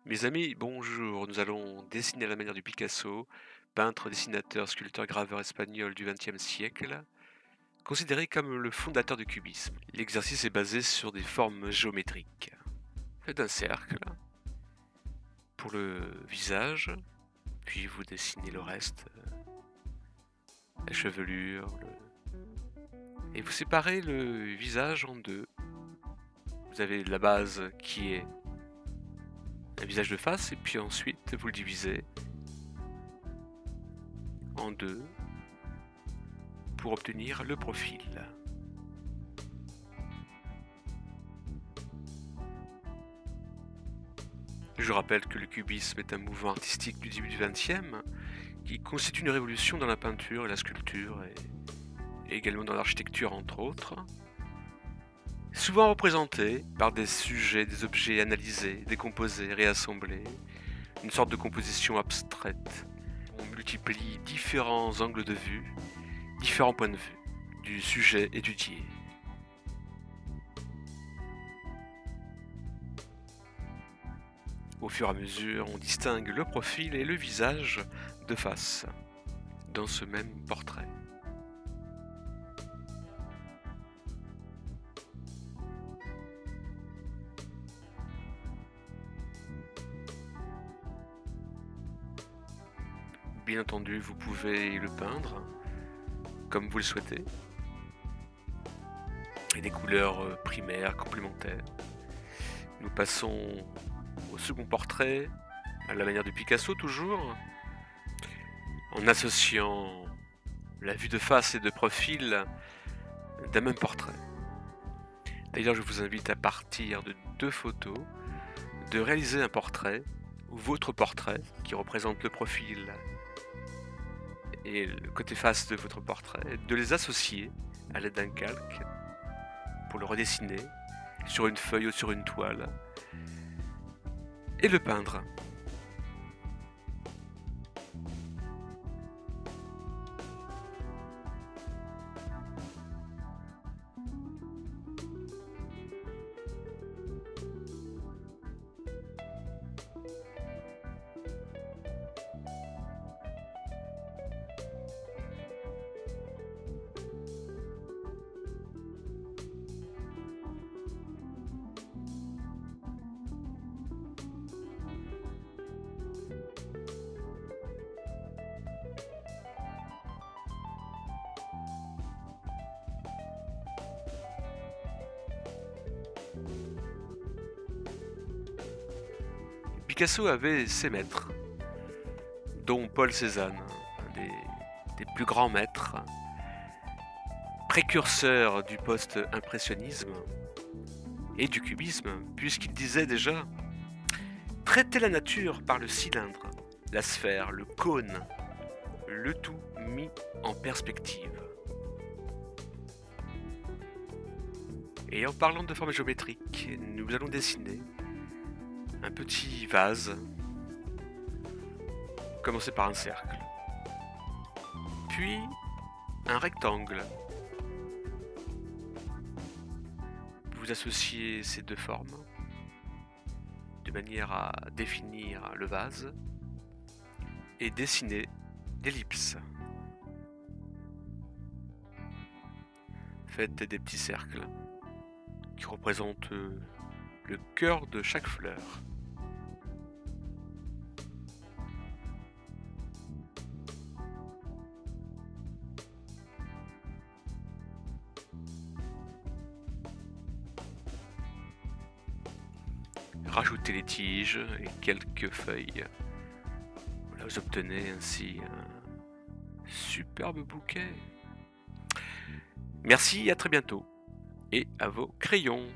Mes amis, bonjour. Nous allons dessiner à la manière du Picasso, peintre, dessinateur, sculpteur, graveur espagnol du XXe siècle, considéré comme le fondateur du cubisme. L'exercice est basé sur des formes géométriques. Faites un cercle pour le visage, puis vous dessinez le reste, la chevelure, et vous séparez le visage en deux. Vous avez la base qui est un visage de face, et puis ensuite vous le divisez en deux pour obtenir le profil. Je rappelle que le cubisme est un mouvement artistique du début du XXe qui constitue une révolution dans la peinture et la sculpture et également dans l'architecture entre autres. Souvent représenté par des sujets, des objets analysés, décomposés, réassemblés, une sorte de composition abstraite. On multiplie différents angles de vue, différents points de vue du sujet étudié. Au fur et à mesure, on distingue le profil et le visage de face dans ce même portrait. Bien entendu, vous pouvez le peindre comme vous le souhaitez, et des couleurs primaires, complémentaires. Nous passons au second portrait, à la manière de Picasso toujours, en associant la vue de face et de profil d'un même portrait. D'ailleurs, je vous invite à partir de deux photos, de réaliser un portrait, ou votre portrait, qui représente le profil et le côté face de votre portrait, de les associer à l'aide d'un calque pour le redessiner sur une feuille ou sur une toile et le peindre. Picasso avait ses maîtres, dont Paul Cézanne, un des plus grands maîtres, précurseur du post-impressionnisme et du cubisme, puisqu'il disait déjà « Traiter la nature par le cylindre, la sphère, le cône, le tout mis en perspective. » Et en parlant de formes géométriques, nous allons dessiner un petit vase, commencer par un cercle, puis un rectangle. Vous associez ces deux formes de manière à définir le vase et dessiner l'ellipse. Faites des petits cercles qui représentent le cœur de chaque fleur. Rajoutez les tiges et quelques feuilles. Voilà, vous obtenez ainsi un superbe bouquet. Merci, à très bientôt. Et à vos crayons.